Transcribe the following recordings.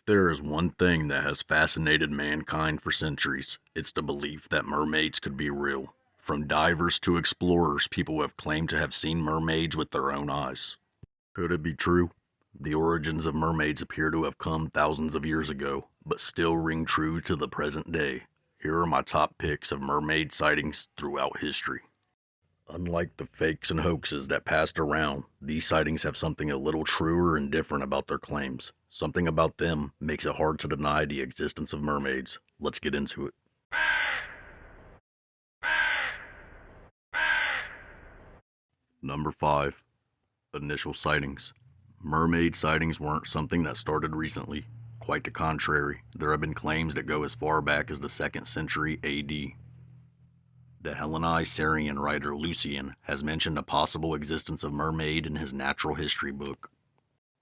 there is one thing that has fascinated mankind for centuries, it's the belief that mermaids could be real. From divers to explorers, people have claimed to have seen mermaids with their own eyes. Could it be true? The origins of mermaids appear to have come thousands of years ago, but still ring true to the present day. Here are my top picks of mermaid sightings throughout history. Unlike the fakes and hoaxes that passed around, these sightings have something a little truer and different about their claims. Something about them makes it hard to deny the existence of mermaids. Let's get into it. Number 5. Initial sightings. Mermaid sightings weren't something that started recently. Quite the contrary, there have been claims that go as far back as the 2nd century AD. The Hellenized Syrian writer Lucian has mentioned a possible existence of mermaid in his natural history book.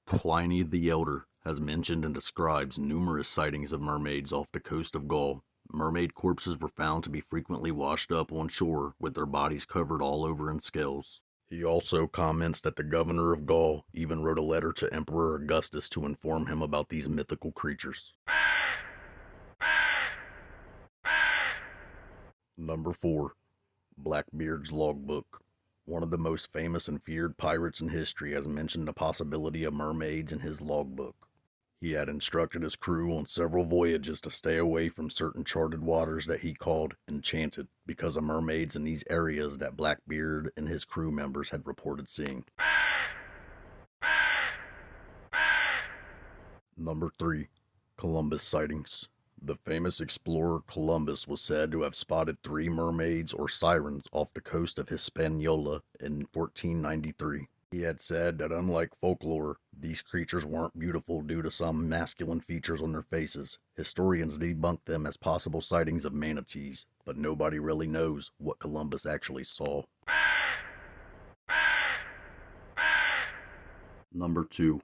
Pliny the Elder has mentioned and describes numerous sightings of mermaids off the coast of Gaul. Mermaid corpses were found to be frequently washed up on shore with their bodies covered all over in scales. He also comments that the governor of Gaul even wrote a letter to Emperor Augustus to inform him about these mythical creatures. Number 4. Blackbeard's Logbook. One of the most famous and feared pirates in history has mentioned the possibility of mermaids in his logbook. He had instructed his crew on several voyages to stay away from certain charted waters that he called enchanted because of mermaids in these areas that Blackbeard and his crew members had reported seeing. Number 3. Columbus sightings. The famous explorer Columbus was said to have spotted 3 mermaids or sirens off the coast of Hispaniola in 1493. He had said that unlike folklore, these creatures weren't beautiful due to some masculine features on their faces. Historians debunked them as possible sightings of manatees, but nobody really knows what Columbus actually saw. Number 2.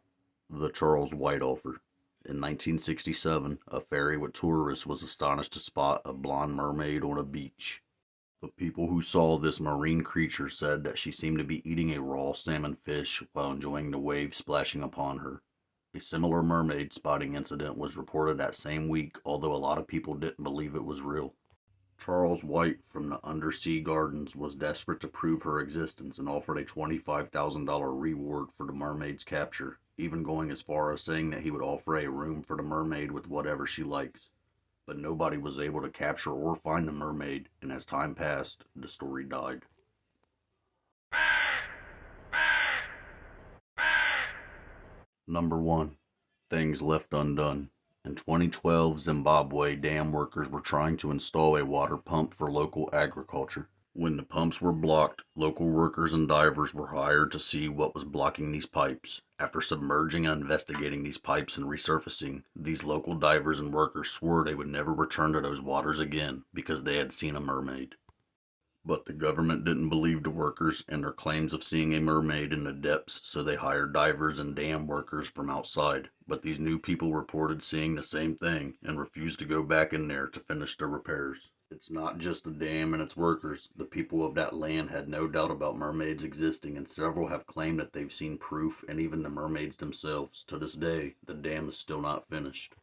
The Charles White Offer. In 1967, a ferry with tourists was astonished to spot a blonde mermaid on a beach. The people who saw this marine creature said that she seemed to be eating a raw salmon fish while enjoying the waves splashing upon her. A similar mermaid spotting incident was reported that same week, although a lot of people didn't believe it was real. Charles White from the Undersea Gardens was desperate to prove her existence and offered a $25,000 reward for the mermaid's capture, even going as far as saying that he would offer a room for the mermaid with whatever she likes. But nobody was able to capture or find the mermaid, and as time passed, the story died. Number 1. Things left undone. In 2012, Zimbabwe dam workers were trying to install a water pump for local agriculture. When the pumps were blocked, local workers and divers were hired to see what was blocking these pipes. After submerging and investigating these pipes and resurfacing, these local divers and workers swore they would never return to those waters again because they had seen a mermaid. But the government didn't believe the workers and their claims of seeing a mermaid in the depths, so they hired divers and dam workers from outside. But these new people reported seeing the same thing and refused to go back in there to finish the repairs. It's not just the dam and its workers. The people of that land had no doubt about mermaids existing, and several have claimed that they've seen proof, and even the mermaids themselves. To this day, the dam is still not finished.